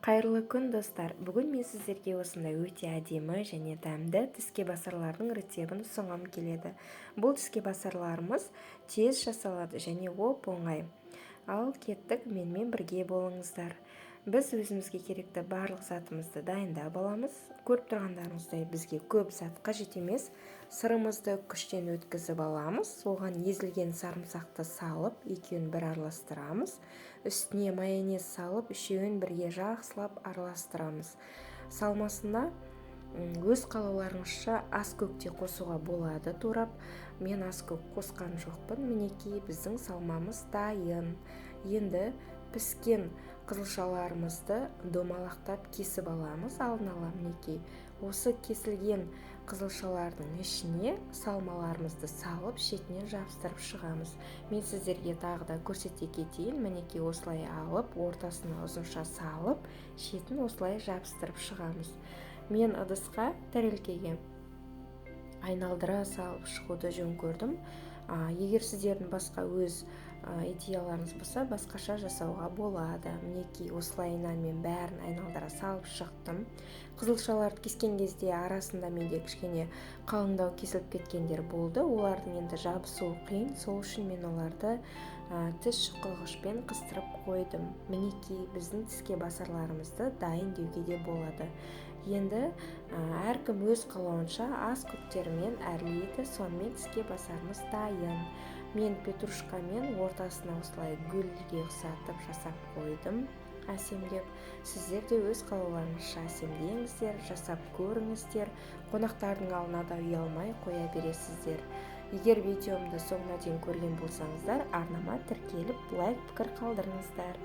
Қайырлы күн достар. Бүгін мен сіздерге осындай өте әдемі және дәмді тіске-басарлардың рецебін ұсынғым келеді. Бұл тіске-басарларымыз тез жасалады және оп-оңай. Ал кеттік, менімен бірге болыңыздар. Біз өзімізге керекті барлық затымызды дайындап аламыз. Көріп тұрғандарыңыздай бізге көп зат қажет емес. Сырымызды күштен өткізіп аламыз. Оған езілген сарымсақты салып, екеуін бір араластырамыз. Үстіне майонез салып, үшеуін бірге жақсылап араластырамыз. Салмасына өз қалауларыңызша ас көкте қосуға болады турап. Мен ас көк қосқан жоқпын. Мінекей біздің салмамыз дайын. Енді піскен қызылшаларымызды домалақтап кесіп аламыз. Алдын ала мінекей осы кесілген қызылшалардың ішіне салмаларымызды салып, шетінен жабыстырып шығамыз. Мен сіздерге тағы да көрсете кетейін. Мінекей осылай алып, ортасына ұзынша салып, шетін осылай жабыстырып шығамыз. Мен ыдысқа, тәрелкеге айналдыра салып шығуды жөн көрдім. Егер сіздердің басқа өз идеяларыңыз болса, басқаша жасауға болады. Мінекей осылайынан мен бәрін айналдыра салып шықтым. Қызылшаларды кескен кезде арасында менде кішкене қалыңдау кесіліп кеткендер болды. Олардың енді жабысуы қиын, сол үшін мен оларды тіс шұқығышпен қыстырып қойдым. Мінекей біздің тіске басарларымызды дайын деуге де болады. Енді әркім өз қалауынша ас көктерімен әрлейді, сонымен тіске басарымыз дайын. Мен петрушкамен ортасына осылай гүлге ұқсатып жасап қойдым, әсемдеп. Сіздер де өз қалауларыңызша әсемдеңіздер, жасап көріңіздер. Қонақтардың алдына да ұялмай қоя бересіздер. Егер видеомды соңына дейін көрген болсаңыздар, арнама тіркеліп, лайк, пікір қалдырыңыздар.